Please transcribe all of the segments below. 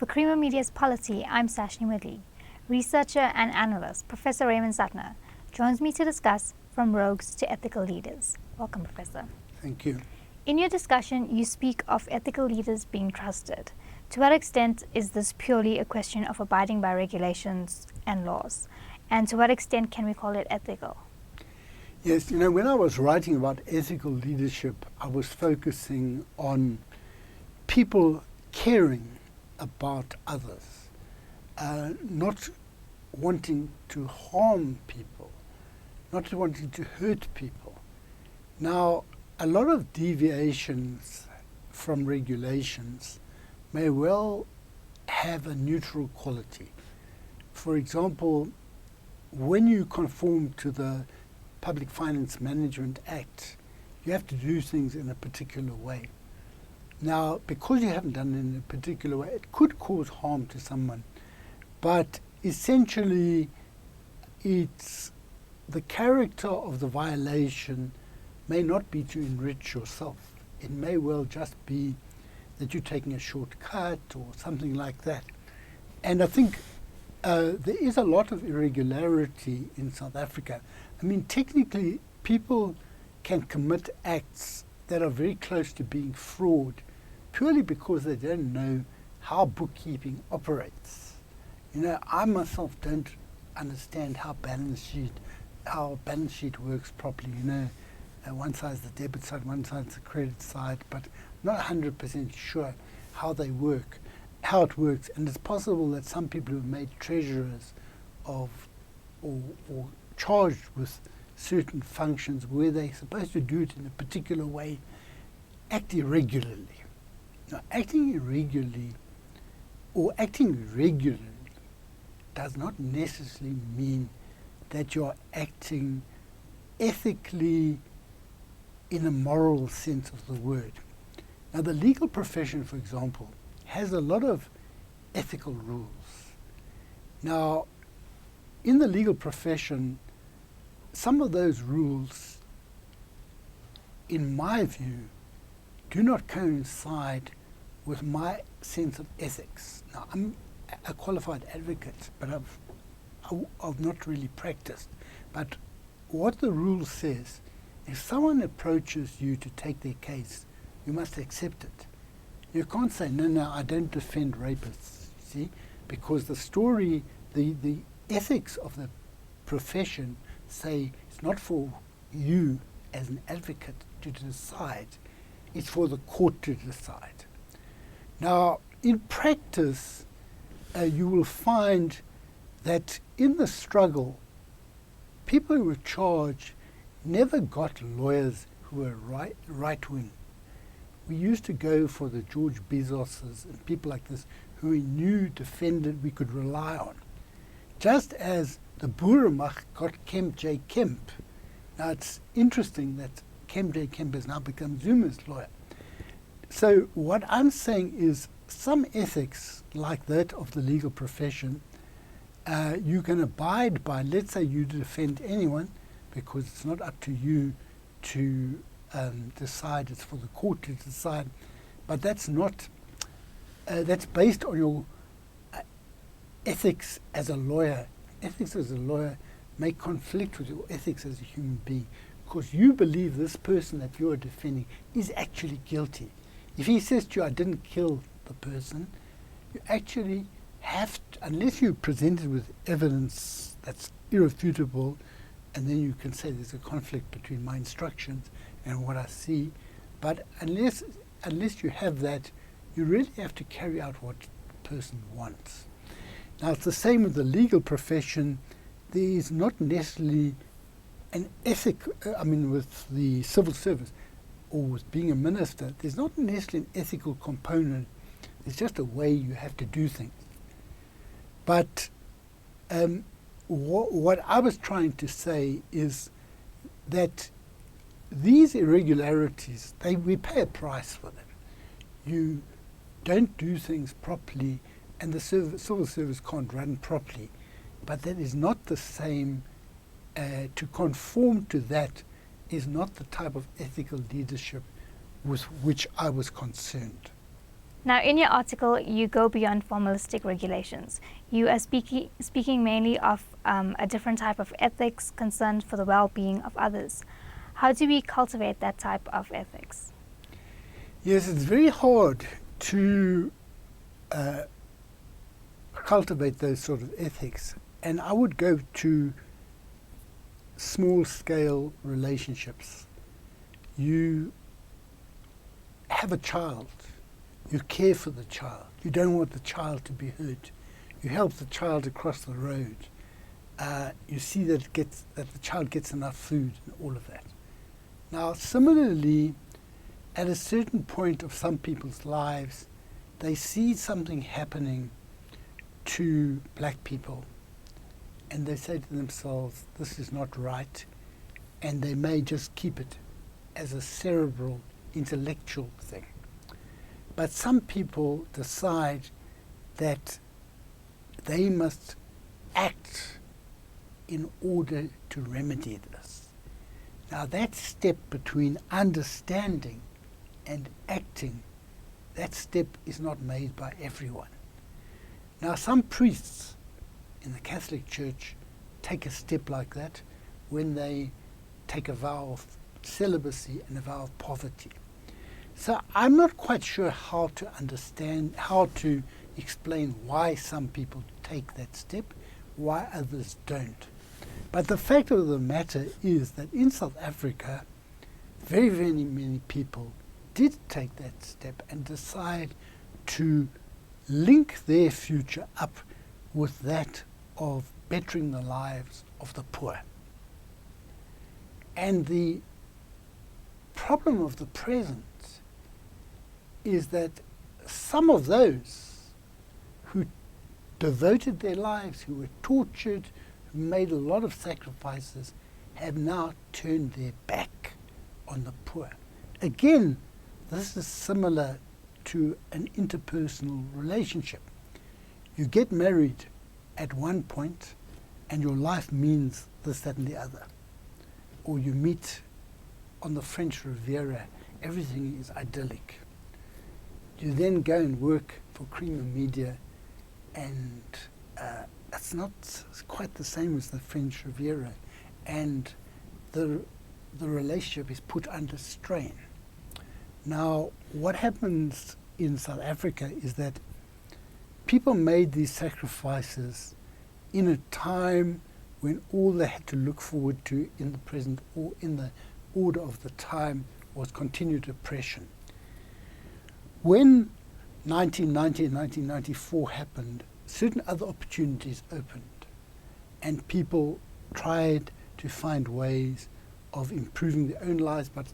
For Creamer Media's Polity, I'm Sashnee Moodley. Researcher and analyst Professor Raymond Suttner joins me to discuss From Rogues to Ethical Leaders. Welcome, Professor. Thank you. In your discussion, you speak of ethical leaders being trusted. To what extent is this purely a question of abiding by regulations and laws? And to what extent can we call it ethical? Yes, when I was writing about ethical leadership, I was focusing on people caring about others, not wanting to harm people, not wanting to hurt people. Now, a lot of deviations from regulations may well have a neutral quality. For example, when you conform to the Public Finance Management Act, you have to do things in a particular way. Now, because you haven't done it in a particular way, it could cause harm to someone. But essentially, it's the character of the violation may not be to enrich yourself. It may well just be that you're taking a shortcut or something like that. And I think there is a lot of irregularity in South Africa. I mean, technically, people can commit acts that are very close to being fraud purely because they don't know how bookkeeping operates. I myself don't understand how balance sheet works properly. One side's the debit side, one side's the credit side, but not 100% sure how they work, how it works. And it's possible that some people who are made treasurers of or charged with certain functions where they're supposed to do it in a particular way, act irregularly. Now, acting irregularly or acting regularly does not necessarily mean that you're acting ethically in a moral sense of the word. Now, the legal profession, for example, has a lot of ethical rules. Now, in the legal profession, some of those rules, in my view, do not coincide with my sense of ethics. Now, I'm a qualified advocate, but I've not really practiced. But what the rule says, if someone approaches you to take their case, you must accept it. You can't say, no, I don't defend rapists, see? Because the story, the ethics of the profession say it's not for you as an advocate to decide, it's for the court to decide. Now, in practice, you will find that in the struggle, people who were charged never got lawyers who were right-wing. We used to go for the George Bezoses and people like this who we knew defended we could rely on. Just as the Boeremag got Kemp J. Kemp. Now, it's interesting that Kemp J. Kemp has now become Zuma's lawyer. So what I'm saying is some ethics like that of the legal profession, you can abide by. Let's say you defend anyone because it's not up to you to decide, it's for the court to decide. But that's not, that's based on your ethics as a lawyer. Ethics as a lawyer may conflict with your ethics as a human being because you believe this person that you are defending is actually guilty. If he says to you, I didn't kill the person, you actually have to, unless you're presented with evidence that's irrefutable, and then you can say there's a conflict between my instructions and what I see, but unless you have that, you really have to carry out what the person wants. Now, it's the same with the legal profession. There is not necessarily an ethic, with the civil service or with being a minister, there's not necessarily an ethical component. It's just a way you have to do things. But what I was trying to say is that these irregularities, we pay a price for them. You don't do things properly, and the civil service can't run properly. But that is not the same. To conform to that is not the type of ethical leadership with which I was concerned. Now, in your article, you go beyond formalistic regulations. You are speaking mainly of a different type of ethics concerned for the well-being of others. How do we cultivate that type of ethics? Yes, it's very hard to cultivate those sort of ethics. And I would go to small-scale relationships. You have a child. You care for the child. You don't want the child to be hurt. You help the child across the road. You see that the child gets enough food and all of that. Now, similarly, at a certain point of some people's lives, they see something happening to black people, and they say to themselves, this is not right, and they may just keep it as a cerebral, intellectual thing. But some people decide that they must act in order to remedy this. Now that step between understanding and acting, that step is not made by everyone. Now some priests in the Catholic Church take a step like that when they take a vow of celibacy and a vow of poverty. So I'm not quite sure how to explain why some people take that step, why others don't. But the fact of the matter is that in South Africa, very, very many people did take that step and decide to link their future up with that of bettering the lives of the poor. And the problem of the present is that some of those who devoted their lives, who were tortured, who made a lot of sacrifices, have now turned their back on the poor. Again, this is similar to an interpersonal relationship. You get married at one point and your life means this, that and the other. Or you meet on the French Riviera, everything is idyllic. You then go and work for Creamer Media, and it's not quite the same as the French Riviera, and the relationship is put under strain. Now, what happens in South Africa is that people made these sacrifices in a time when all they had to look forward to in the present or in the order of the time was continued oppression. When 1990 and 1994 happened, certain other opportunities opened, and people tried to find ways of improving their own lives, but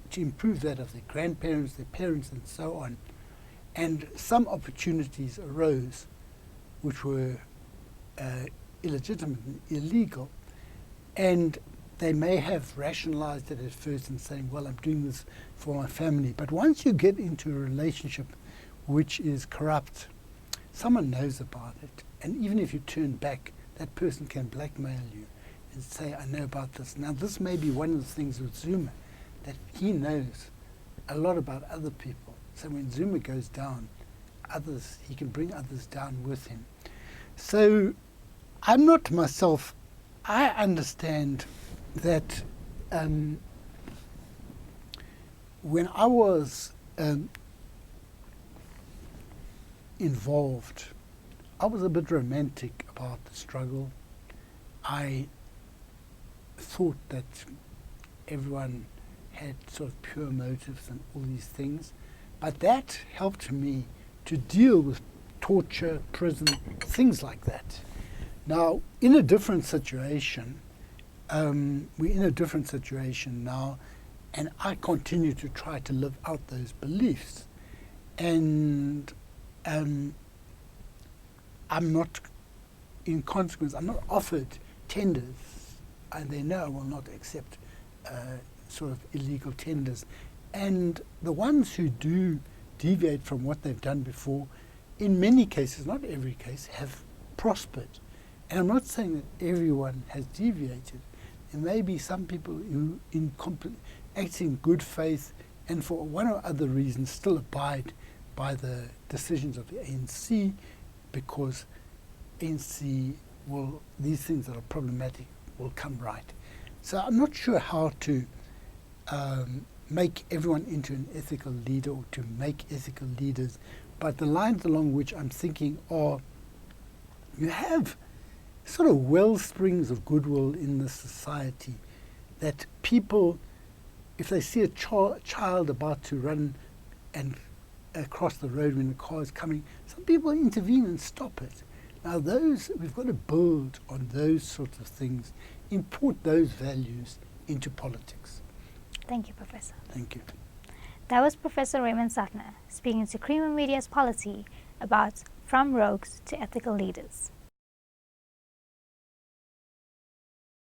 to improve that of their grandparents, their parents, and so on. And some opportunities arose which were illegitimate and illegal, and they may have rationalized it at first and saying, well, I'm doing this for my family. But once you get into a relationship which is corrupt, someone knows about it. And even if you turn back, that person can blackmail you and say, I know about this. Now, this may be one of the things with Zuma, that he knows a lot about other people. So when Zuma goes down, he can bring others down with him. So I'm not myself, I understand that when I was involved, I was a bit romantic about the struggle. I thought that everyone had sort of pure motives and all these things, but that helped me to deal with torture, prison, things like that. Now, in a different situation, we're in a different situation now, and I continue to try to live out those beliefs. And I'm not, in consequence, I'm not offered tenders, and they know I will not accept sort of illegal tenders. And the ones who do deviate from what they've done before, in many cases, not every case, have prospered. And I'm not saying that everyone has deviated. There may be some people who act in good faith and for one or other reason still abide by the decisions of the ANC, because ANC will, these things that are problematic will come right. So I'm not sure how to make everyone into an ethical leader or to make ethical leaders, but the lines along which I'm thinking are, you have sort of well springs of goodwill in the society, that people, if they see a child about to run and across the road when the car is coming, some people intervene and stop it. Now those, we've got to build on those sorts of things, import those values into politics. Thank you, Professor. Thank you. That was Professor Raymond Suttner speaking to Creamer Media's Polity about From Rogues to Ethical Leaders.